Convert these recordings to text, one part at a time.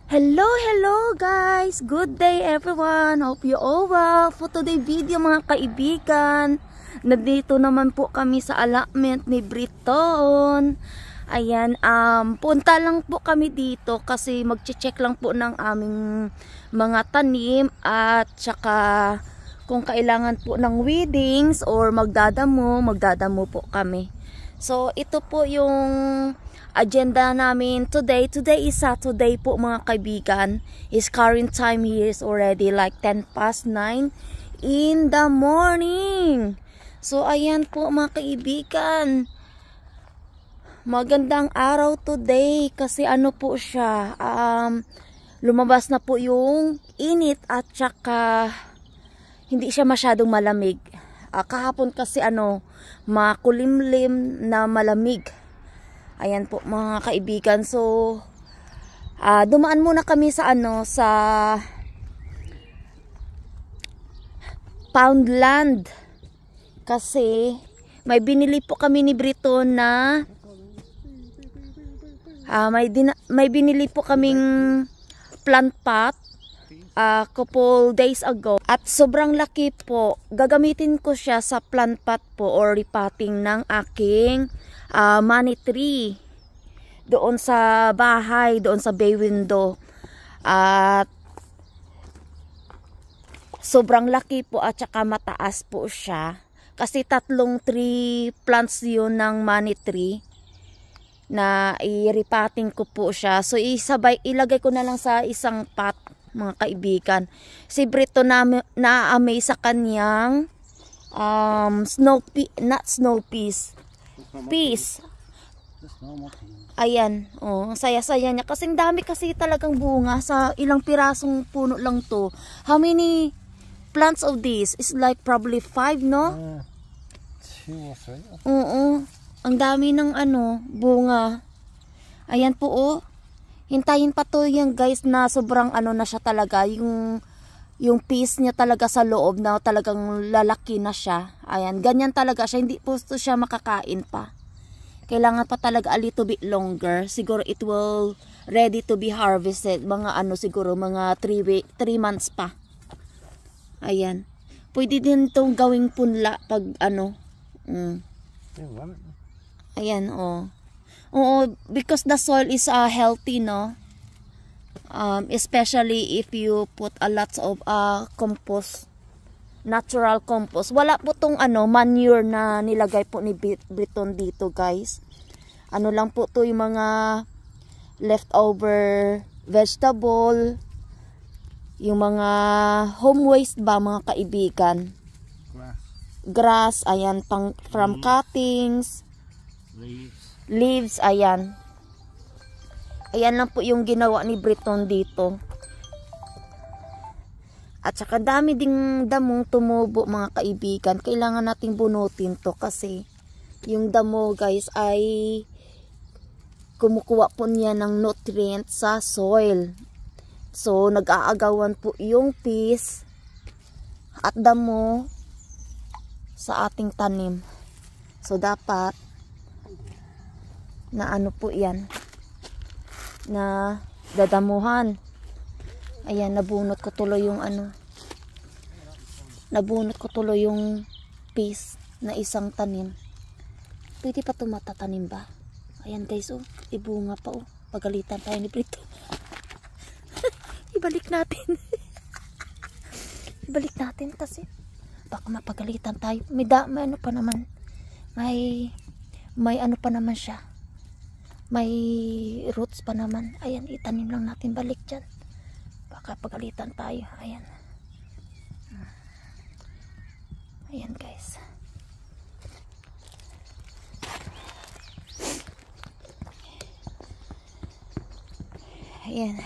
Hello guys! Good day everyone! Hope you all well. For today video mga kaibigan, nandito naman po kami sa allotment ni Briton. Ayan, punta lang po kami dito kasi magche-check lang po ng aming mga tanim at saka kung kailangan po ng weedings or magdadamo po kami. So ito po yung agenda namin today. Today is Saturday po mga kaibigan. Is current time here is already like 9:10 in the morning. So ayan po mga kaibigan. Magandang araw today kasi ano po siya. Lumabas na po yung init at saka hindi siya masyadong malamig. Kahapon kasi makulimlim na malamig. Ayan po mga kaibigan. So dumaan muna kami sa sa Poundland kasi may binili po kami ni Briton na may binili po kaming plant pot couple days ago at sobrang laki po. Gagamitin ko siya sa plant pot po or repotting ng aking money tree doon sa bahay, doon sa bay window. At sobrang laki po at saka mataas po siya kasi 3 tree plants yun ng money tree na i-repotting ko po siya. So ilagay ko na lang sa isang pot mga kaibigan. Si Brito na-amaze sa kanyang peas. Ayan, saya-saya niya kasi dami kasi talagang bunga sa ilang pirasong puno lang to. How many plants of this? It's like probably 5, no? 2 or 3. Oo. Ang dami ng bunga. Ayan po Hintayin pa to yan guys na sobrang na siya talaga. Yung piece niya talaga sa loob na talagang lalaki na siya. Ayan, ganyan talaga siya. Hindi po siya makakain pa. Kailangan pa talaga a little bit longer. Siguro it will ready to be harvested. Mga siguro mga 3 months pa. Ayan. Pwede din itong gawing punla pag Ayan, Oo, because the soil is healthy, no? Especially if you put a lot of compost, natural compost. Wala po tong manure na nilagay po ni Briton dito, guys. Lang po to yung mga leftover vegetable, yung mga home waste ba mga kaibigan? Grass, ayan, from cuttings, leaves, ayan. Ayan lang po yung ginawa ni Briton dito. At saka dami ding damong tumubo mga kaibigan. Kailangan nating bunutin to kasi yung damo guys ay kumukuha po niya ng nutrients sa soil. So nag-aagawan po yung peas at damo sa ating tanim. So dapat na po yan na dadamuhan. Ayan, nabunot ko tuloy yung nabunot ko tuloy yung piece na isang tanim. Pwede pa tumatatanim ba? Ayan guys, ibunga pa pagalitan tayo ni Brito. Ibalik natin. Ibalik natin kasi baka mapagalitan tayo. May pa naman. May pa naman siya. May roots pa naman. Ayan, itanim lang natin balik dyan. Baka pagalitan tayo. Ayan. Ayan guys. Ayan.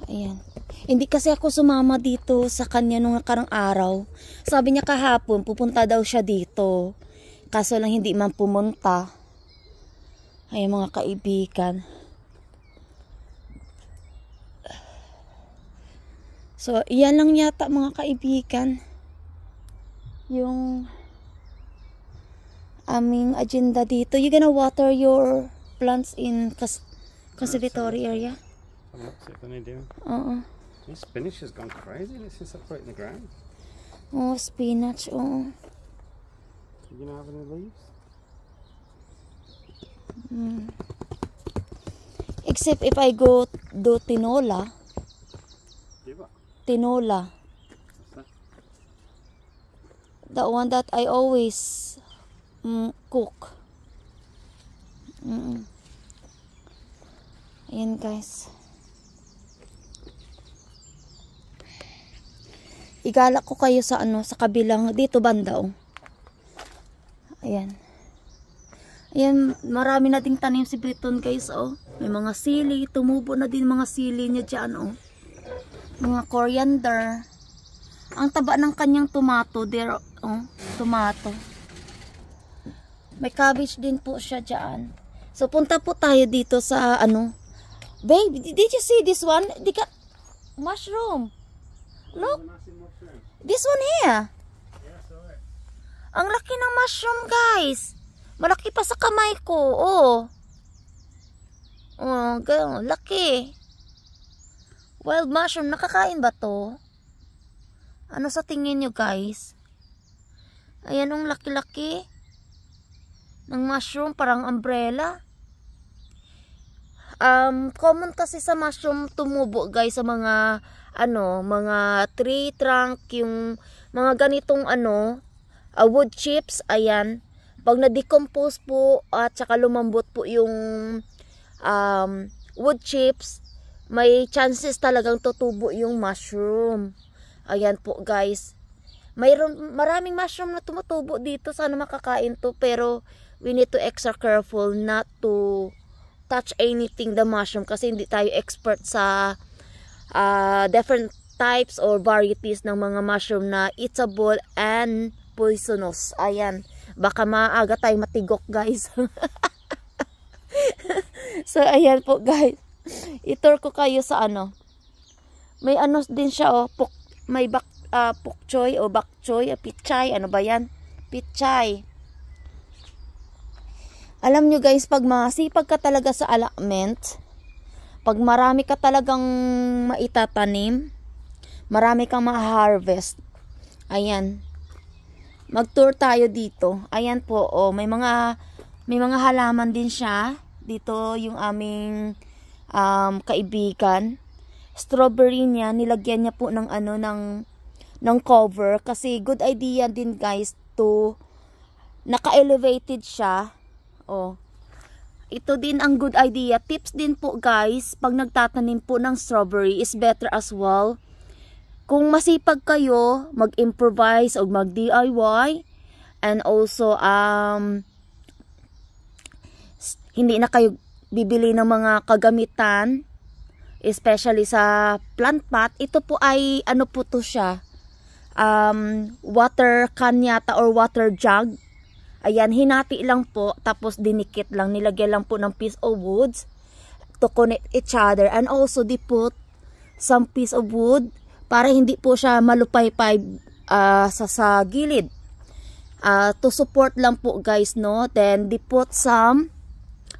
Ayan. Hindi kasi ako sumama dito sa kanya nung nakarang araw. Sabi niya kahapon, pupunta daw siya dito. Kaso lang hindi man pumunta. Ay mga kaibigan. So, iyan lang yata mga kaibigan. Yung aming agenda dito. You gonna water your plants in conservatory area? I'm not sick, I do. This spinach has gone crazy since I put it in the ground. Oh, spinach. Oh. You gonna have any leaves? Except if I go do tinola. Tinola. What's that? The one that I always cook. Ayan guys. Igala ko kayo sa sa kabilang dito banda oh. Ayan. Ayan, marami na ding tanim si Britton guys oh. May mga sili, tumubo na din mga sili niya diyan oh. Mga coriander. Ang taba ng kanyang tomato there oh, tomato. May cabbage din po siya diyan. So punta po tayo dito sa Babe, did you see this one? Mushroom. Look. This one here. Ang laki ng mushroom, guys. Malaki pa sa kamay ko. Oh. Oh, laki. Wild mushroom. Nakakain ba to? Ano sa tingin nyo, guys? Ayan, ang laki-laki ng mushroom. Parang umbrella. Common kasi sa mushroom tumubo, guys, sa mga mga tree trunk, yung mga ganitong wood chips. Ayan, pag na-decompose po at saka lumambot po yung wood chips, may chances talagang tutubo yung mushroom. Ayan po guys, maraming mushroom na tumutubo dito. Sana makakain to, pero we need to extra careful not to touch anything the mushroom kasi hindi tayo expert sa different types or varieties ng mga mushroom na eatable and poisonous. Ayan, baka maaga tayo matigok guys. So ayan po guys, itur ko kayo sa may din siya oh, may pok choy o bak choy, pichay, ano ba yan? Pichay. Alam nyo guys, pag masipag ka talaga sa allotment, pag marami ka talagang maitatanim, marami kang ma-harvest. Ayan. Mag-tour tayo dito. Ayan po, oh, may mga halaman din siya. Dito yung aming kaibigan. Strawberry niya, nilagyan niya po ng ng cover kasi good idea din guys to naka-elevated siya. Oh. Ito din ang good idea. Tips din po guys, pag nagtatanim po ng strawberry is better as well. Kung masipag kayo, mag-improvise o mag-DIY, and also hindi na kayo bibili ng mga kagamitan, especially sa plant pot. Ito po ay po to siya, water can yata or water jug. Ayan, hinati lang po, tapos dinikit lang, nilagyan lang po ng piece of wood to connect each other, and also they put some piece of wood para hindi po siya malupay-pay sa gilid, to support lang po guys, no. Then they put some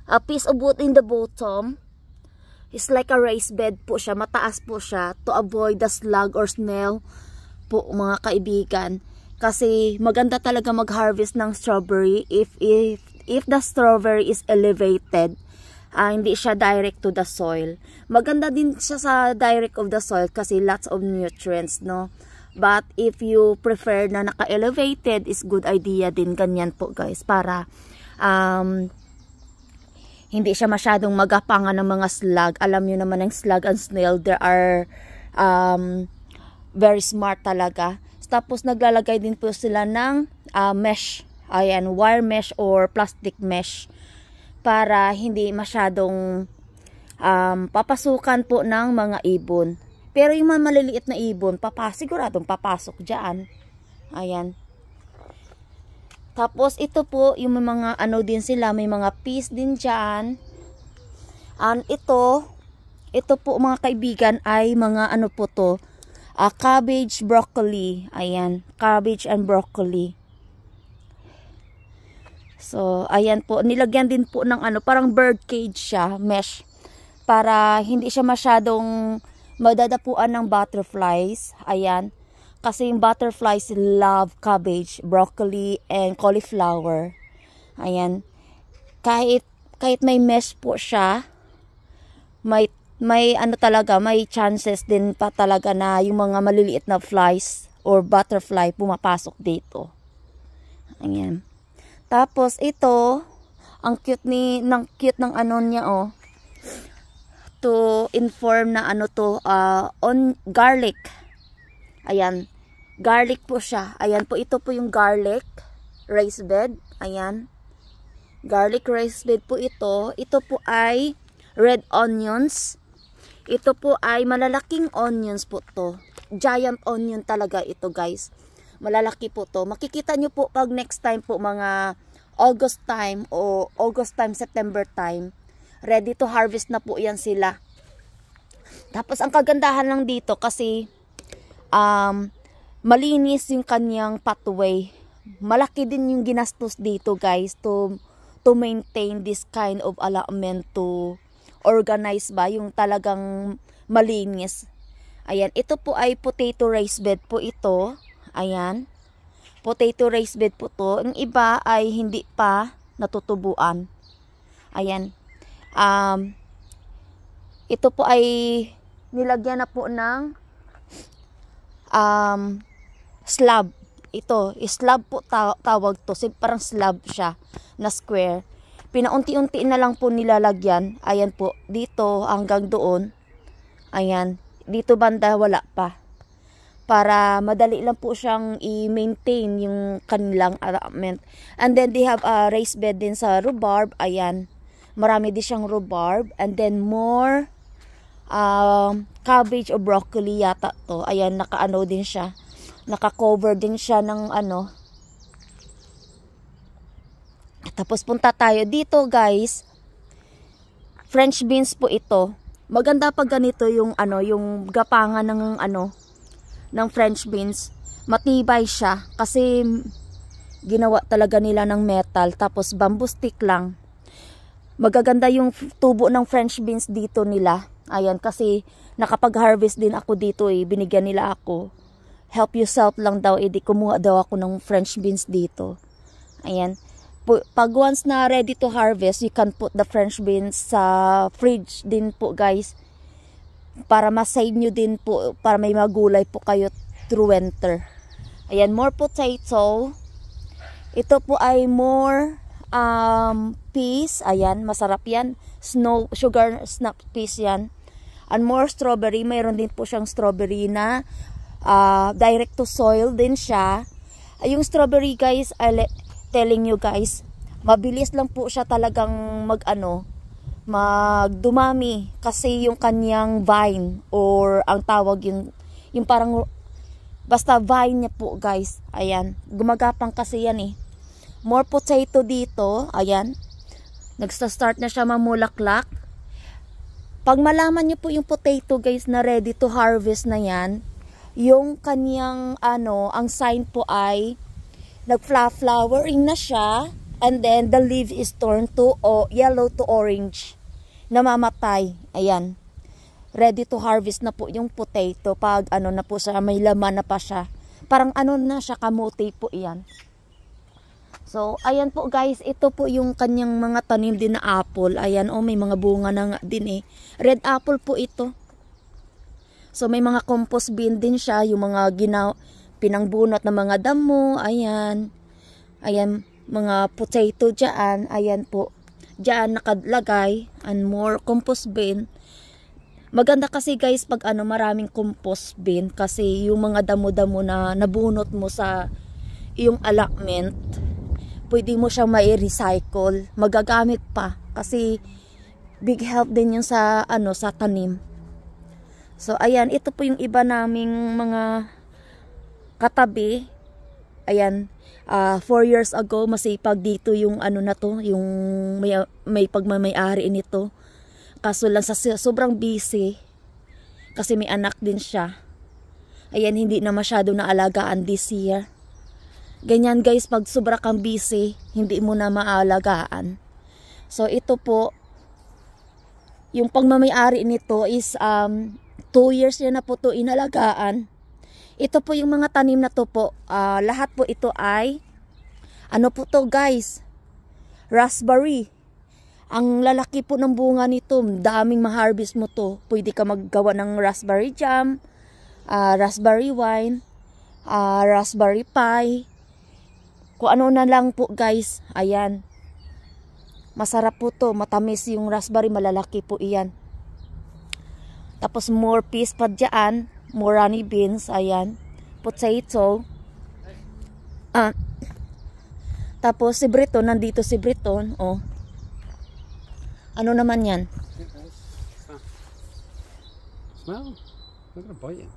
a piece of wood in the bottom. It's like a raised bed po siya, mataas po siya to avoid the slug or snail po mga kaibigan. Kasi maganda talaga mag-harvest ng strawberry if the strawberry is elevated. Hindi siya direct to the soil. Maganda din siya sa direct of the soil kasi lots of nutrients, no. But if you prefer na naka-elevated, is good idea din ganyan po guys, para hindi siya masyadong magapangan ng mga slug. Alam niyo naman ng slug and snail, there are very smart talaga. Tapos naglalagay din po sila ng mesh. Ayan, wire mesh or plastic mesh para hindi masyadong papasukan po ng mga ibon. Pero yung mga maliliit na ibon, siguradong papasok dyan. Ayan. Tapos ito po, yung mga din sila, may mga peas din dyan. And ito po mga kaibigan ay mga po to, cabbage, broccoli. Ayan, cabbage and broccoli. So, ayan po. Nilagyan din po ng ano, parang bird cage siya, mesh. Para hindi siya masyadong madadapuan ng butterflies. Ayan. Kasi yung butterflies love cabbage, broccoli, and cauliflower. Ayan. Kahit may mesh po siya, may ano talaga, may chances din pa talaga na yung mga maliliit na flies or butterfly pumapasok dito. Ayan. Tapos ito, ang cute ng ano niya oh. To inform na ano to, on garlic. Ayan. Garlic po siya. Ayan po, ito po yung garlic raised bed. Ayan. Garlic raised bed po ito. Ito po ay red onions. Ito po ay malalaking onions po to. Giant onion talaga ito, guys. Malalaki po to. Makikita nyo po pag next time po mga August time o September time. Ready to harvest na po yan sila. Tapos ang kagandahan lang dito kasi malinis yung kanyang pathway. Malaki din yung ginastos dito, guys, to maintain this kind of allotment, to organize ba yung talagang malinis. Ayan, ito po ay potato raised bed po ito. Ayan. Potato raised bed po to. Ang iba ay hindi pa natutubuan. Ayan. Ito po ay nilagyan na po ng slab. Ito, slab po tawag to. Parang slab siya na square. Pinaunti-unti na lang po nilalagyan. Ayan po, dito hanggang doon. Ayan. Dito banda wala pa. Para madali lang po siyang i-maintain yung kanilang allotment. And then they have a raised bed din sa rhubarb. Ayan. Marami din siyang rhubarb. And then more cabbage o broccoli yata to. Ayan, naka-ano din siya. Naka-cover din siya ng ano. Tapos punta tayo dito, guys. French beans po ito. Maganda pag ganito yung ano, yung gapangan ng ano, ng French beans. Matibay siya kasi ginawa talaga nila ng metal, tapos bamboo stick lang. Magaganda yung tubo ng French beans dito nila. Ayan, kasi nakapag-harvest din ako dito eh. Binigyan nila ako. Help yourself lang daw, edi kumuha daw ako ng French beans dito. Ayan. Pag once na ready to harvest, you can put the French beans sa fridge din po, guys. Para masave nyo din po, para may magulay po kayo through winter. Ayan, more potato. Ito po ay more peas. Ayan, masarap yan. Sugar snap peas yan. And more strawberry. Mayroon din po siyang strawberry na direct to soil din siya. Yung strawberry, guys, telling you guys, mabilis lang po siya talagang magdumami kasi yung kanyang vine, or ang tawag yung parang basta vine niya po, guys. Ayan, gumagapang kasi yan eh. More potato dito. Ayan, nagsa-start na siya mamulaklak. Pag malaman niyo po yung potato, guys, na ready to harvest na yan, yung kanyang ang sign po ay nag-flowering na siya, and then the leaf is turned to yellow to orange. Namamatay. Ayan. Ready to harvest na po yung potato pag na po siya, may laman na pa siya. Parang na siya, kamote po yan. So, ayan po, guys, ito po yung kanyang mga tanim din na apple. Ayan, may mga bunga na nga din eh. Red apple po ito. So, may mga compost bin din siya, yung mga pinangbunot na mga damo. Ayan. Ayan, mga potato dyan. Ayan po. Dyan nakalagay. And more compost bin. Maganda kasi, guys, pag maraming compost bin. Kasi yung mga damo-damo na nabunot mo sa iyong allotment, pwede mo siyang mai-recycle. Magagamit pa. Kasi big help din yung sa tanim. So, ayan, ito po yung iba naming mga katabi. Ayan, 4 years ago, masipag dito yung na to, yung may pagmamay-ari nito. Kaso lang sobrang busy, kasi may anak din siya. Ayan, hindi na masyado naalagaan this year. Ganyan guys, pag sobra kang busy, hindi mo na maalagaan. So ito po, yung pagmamayari nito is 2 years na po to inalagaan. Ito po yung mga tanim na to po, lahat po ito ay, ano po to guys, raspberry. Ang lalaki po ng bunga nito, daming ma-harvest mo to. Pwede ka maggawa ng raspberry jam, raspberry wine, raspberry pie, kung ano na lang po guys. Ayan, masarap po to, matamis yung raspberry, malalaki po iyan. Tapos more peas pa dyan, more runny beans, ayan, potato. Tapos si Briton, nandito si Briton, oh. Ano naman yan? Smell? I'm gonna bite it.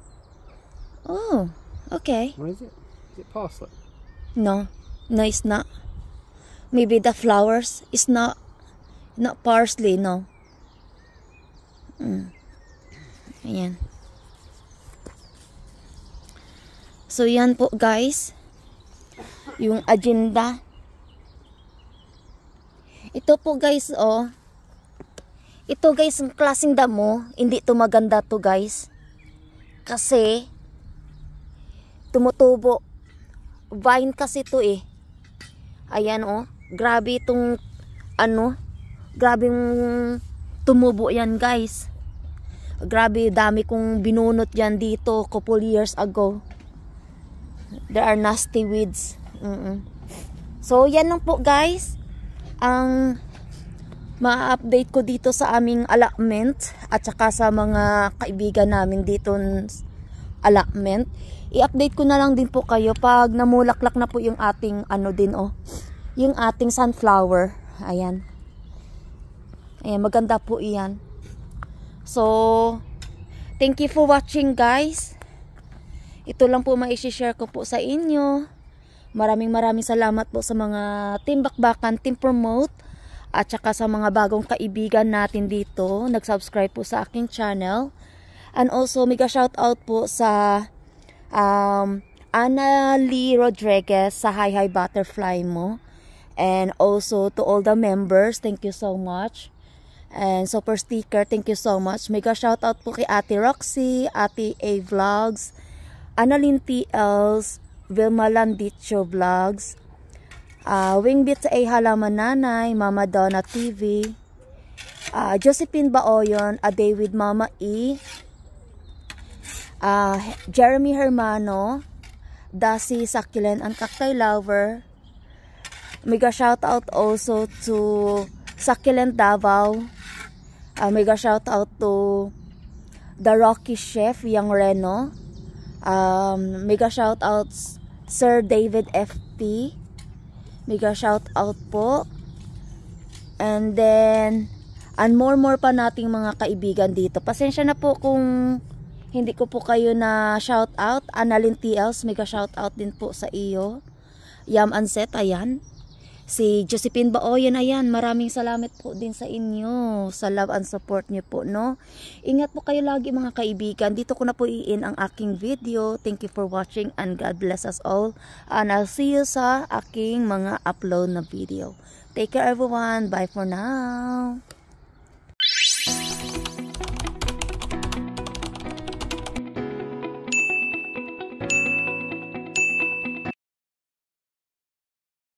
Oh, okay. What is it? Is it parsley? No, it's not. Maybe the flowers is not parsley, no. Ayan. So yan po guys, yung agenda. Ito po guys, oh. Ito guys, ang klaseng damo, hindi to maganda to guys. Kasi tumutubo. Vine kasi to eh. Ayan oh, grabe itong grabeng tumubo yan guys. Grabe, dami kong binunot yan dito couple years ago. There are nasty weeds. So yan lang po guys ang ma-update ko dito sa aming allotment at saka sa mga kaibigan namin dito allotment. I-update ko na lang din po kayo pag namulaklak na po yung ating yung ating sunflower. Ayan. Ayan, maganda po iyan. So, thank you for watching guys. Ito lang po ma-share ko po sa inyo. Maraming salamat po sa mga team Bakbakan, team Promote, at saka sa mga bagong kaibigan natin dito, nag-subscribe po sa aking channel. And also, mega shout out po sa Ana Lee Rodriguez sa Hi Butterfly mo. And also to all the members, thank you so much. And super sticker, thank you so much. Mega shout out po kay Ate Roxy, Ate A Vlogs, Annalyn TLs, Vilma Landicho Vlogs, Wingbit sa A Halaman Nanay, Mama Donna TV, Josephine Baoyon, A Day with Mama E, Jeremy Hermano, Dasi Succulent and Cacti Lover. Mega shout out also to Succulent Davao. Mega shout out to The Rocky Chef, Yang Reno. Mega shout out Sir David FP. Mega shout out po. And then, and more pa nating mga kaibigan dito. Pasensya na po kung hindi ko po kayo na shout out. Annalyn TLs, mega shout out din po sa iyo. Yam Anset, ayan. Si Josephine Baoyan, ayan, maraming salamat po din sa inyo, sa love and support niyo po, no? Ingat po kayo lagi mga kaibigan. Dito ko na po iin ang aking video. Thank you for watching and God bless us all. And I'll see you sa aking mga upload na video. Take care everyone. Bye for now.